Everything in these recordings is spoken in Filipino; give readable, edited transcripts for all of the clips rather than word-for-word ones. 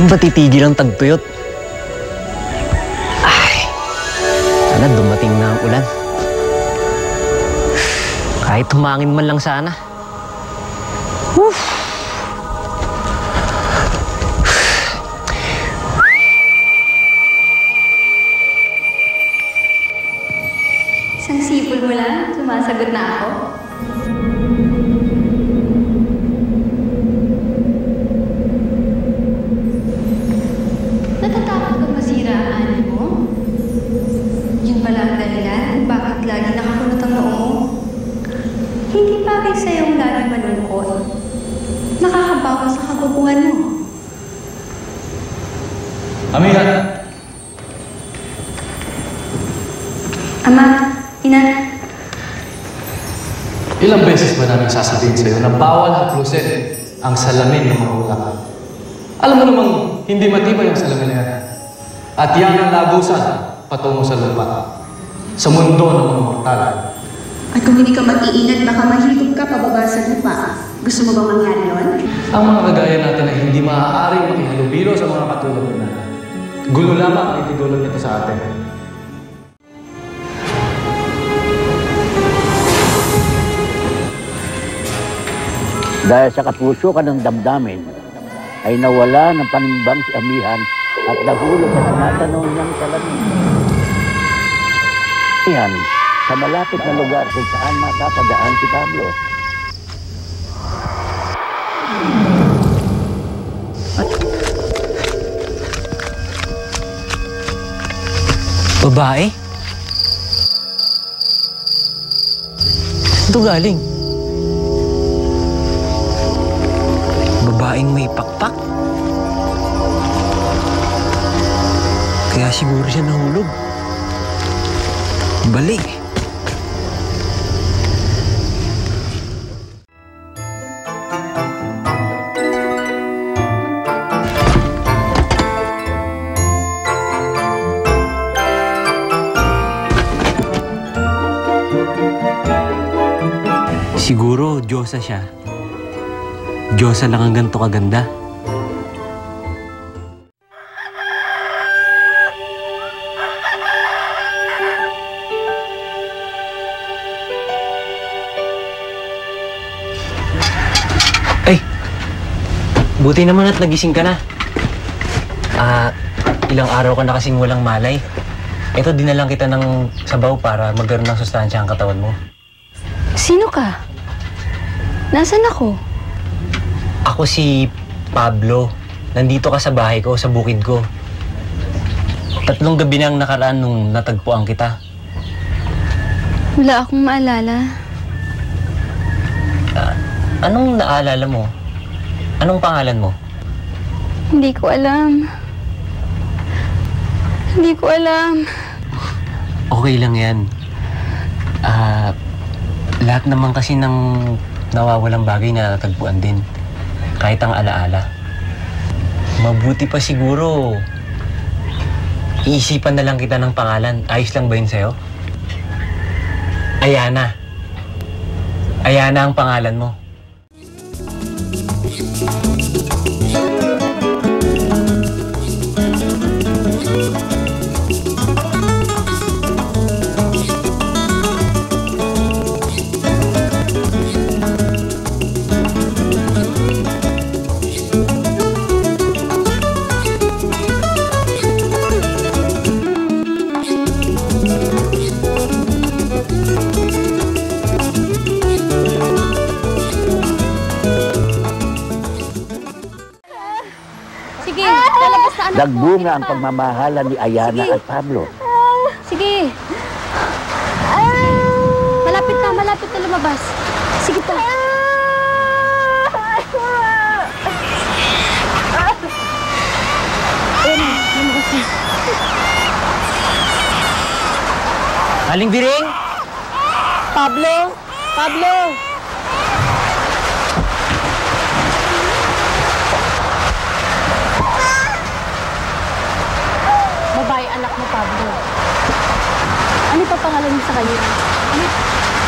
Kailan ba titigil ang tagtuyot? Ay, sana dumating na ang ulan. Kahit humangin man lang sana. Woof! Isang sipol mo lang, sumasagot na ako. Natatakot kang masira ang ani mo? Yun pala ang dahilan kung bakit lagi nakakunot ang noo mo. Hindi bagay sa'yo lagi malungkot. Nakakabawas sa kagubuhan mo. Amihan! Ama, ina. Ilang beses ba namin sasabihin sa'yo na bawal haplusin ang salamin ng magulang? Alam mo namang hindi matibay ang salamin na yan. At yan ang lagusan patungo sa lupa. Sa mundo ng mga mortal. At kung hindi ka mag-iingat, baka mahigop ka pababa sa lupa. Gusto mo bang mangyari yun? Ang mga kagaya natin ay hindi maaaring makihalubilo sa mga katulad na. Gulo lamang ang itidulog nito sa atin. Dahil sa kapuso ka ng damdamin, ay nawala ng panimbang si Amihan at nahulog sa tinatanong niyang salamin. Yan, sa malapit na lugar kung saan matapadaan si Pablo. Babae? Saan ito galing? Babaeng may pakpak? Kaya siguro siya nahulog. Balik. Siguro, Diyosa siya. Diyosa lang ang ganito kaganda. Ay! Buti naman at nagising ka na. Ilang araw ka na kasing walang malay. Ito, dinalang kita ng sabaw para magkaroon ng sustansya ang katawan mo. Sino ka? Nasaan ako? Ako si Pablo. Nandito ka sa bahay ko, sa bukid ko. 3 gabi nang nakaraan nung natagpuan kita. Wala akong maalala. Anong naalala mo? Anong pangalan mo? Hindi ko alam. Hindi ko alam. Okay lang yan. Lahat naman kasi ng nawawalang bagay na natagpuan din. Kahit ang alaala. Mabuti pa siguro. Iisipan na lang kita ng pangalan. Ayos lang ba yun sa'yo? Ayana. Ayana ang pangalan mo. Nagbunga ang pagmamahalan ni Ayana at Pablo. Sige. Malapit na lumabas. Sige pa. Aling Biring? Pablo! Pablo! Babae anak mo, Pablo. Ano pa pangalan mo sa kanya?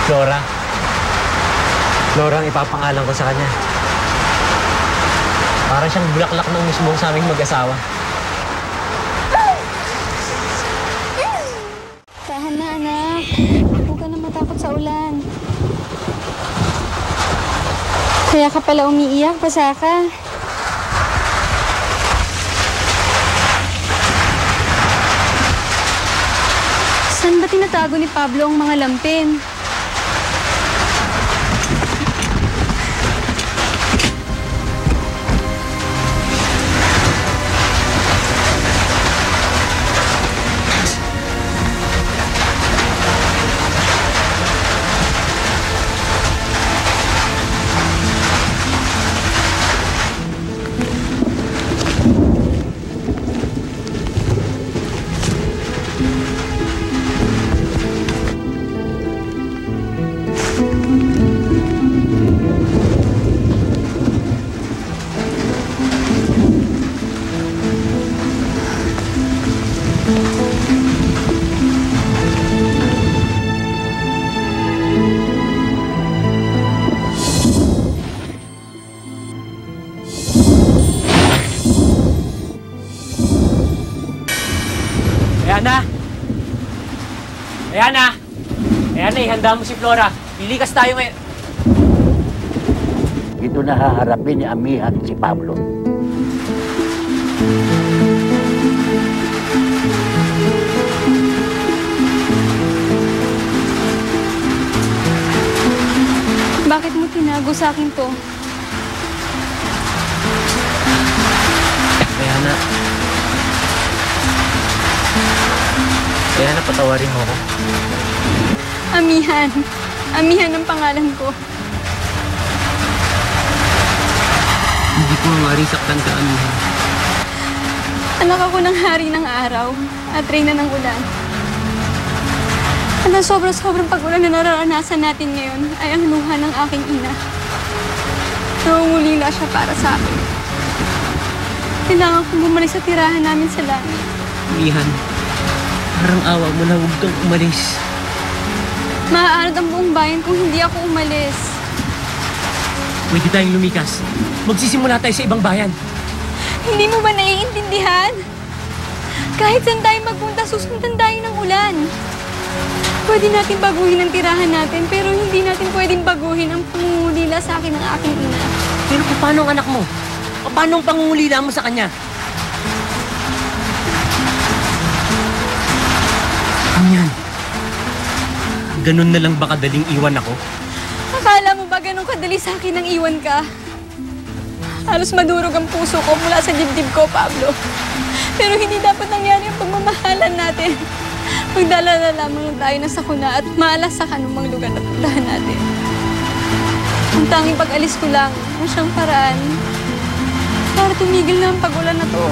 Flora. Flora ang ipapangalan ko sa kanya. Para siyang bulaklak ng musbong sa aming mag-asawa. Tahan na, anak. Huwag ka na matakot sa ulan. Kaya ka pala umiiyak, basa ka. Saan ba tinatago ni Pablo ang mga lampin? Ayan na, ihanda mo si Flora. Lilikas tayo ngayon. Ito na haharapin ni Amihan si Pablo. Bakit mo tinago sa akin to? Kaya na, patawarin mo ako. Amihan. Amihan ang pangalan ko. Hindi ko maaaring saktan ka, Amihan. Anak ako ng hari ng araw at reyna ng ulan. At ang sobrang pag-ulan na nararanasan natin ngayon ay ang luha ng aking ina. Nangungulila siya para sa akin. Kailangan kong bumalik sa tirahan namin sa langit. Amihan, parang awa mo na, huwag kang umalis. Maaarad ang buong bayan kung hindi ako umalis. Pwede tayong lumikas. Magsisimula tayo sa ibang bayan. Hindi mo ba naiintindihan? Kahit saan tayo magpunta, susundan tayo ng ulan. Pwede natin baguhin ang tirahan natin, pero hindi natin pwedeng baguhin ang pangungulila sa akin ng aking ina. Pero paano ang anak mo? Paano ang pangungulila mo sa kanya? Amihan, ganun na lang ba kadaling iwan ako? Akala mo ba ganun kadali sa akin nang iwan ka? Halos madurog ang puso ko mula sa dibdib ko, Pablo. Pero hindi dapat nangyari ang pagmamahalan natin. Magdala lamang tayo ng sakuna at maalas sa kanumang lugar na puntahan natin. Ang tanging pag-alis ko lang ang siyang paraan para tumigil na ang pag-ulan na to.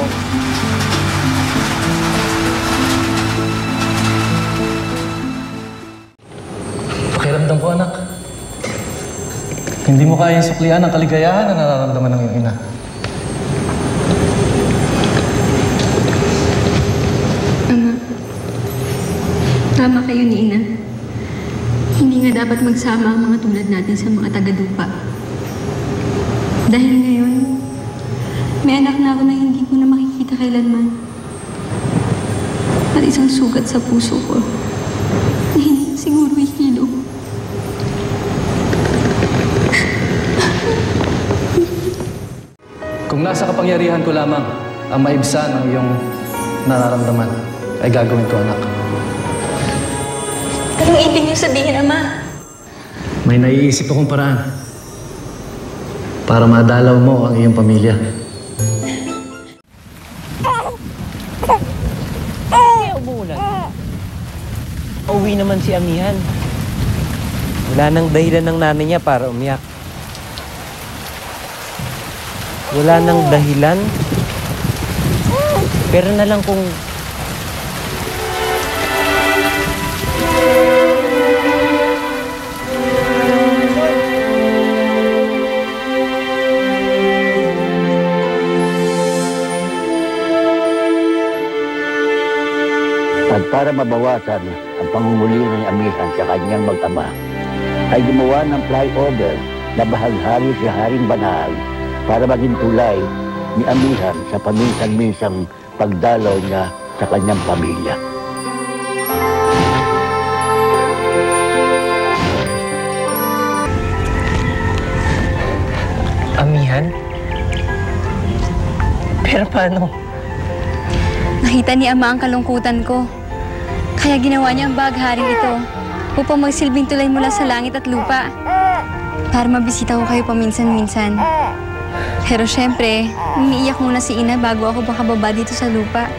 Pakiramdam ko, anak. Hindi mo kayang suklian ang kaligayahan na nararamdaman ng iyong ina. Ama, tama kayo ni Ina. Hindi nga dapat magsama ang mga tulad natin sa mga taga-dupa. Dahil ngayon, may anak na ako na hindi ko na makikita kailanman. At isang sugat sa puso ko na hindi siguro ihilog. Kung nasa kapangyarihan ko lamang ang maibsan ang iyong nararamdaman, ay gagawin ko, anak. Anong ibig niyo sabihin, Ama? May naiisip akong paraan para madalaw mo ang iyong pamilya. Kaya umuulan. Uwi naman si Amihan. Wala nang dahilan ng nanay niya para umiyak. Wala nang dahilan. Pero na lang kung At para mabawasan ang pangungulila ni Amihan sa kanyang mag-ama, ay gumawa ng flyover na bahaghari sa Haring Banal para maging tulay ni Amihan sa paminsan-minsang pagdalaw niya sa kanyang pamilya. Amihan? Pero paano? Nakita ni Ama ang kalungkutan ko. Kaya ginawa niya ang bagharing ito upang magsilbing tulay mula sa langit at lupa. Para mabisita ko kayo paminsan-minsan. Pero syempre, umiiyak muna si Ina bago ako makababa dito sa lupa.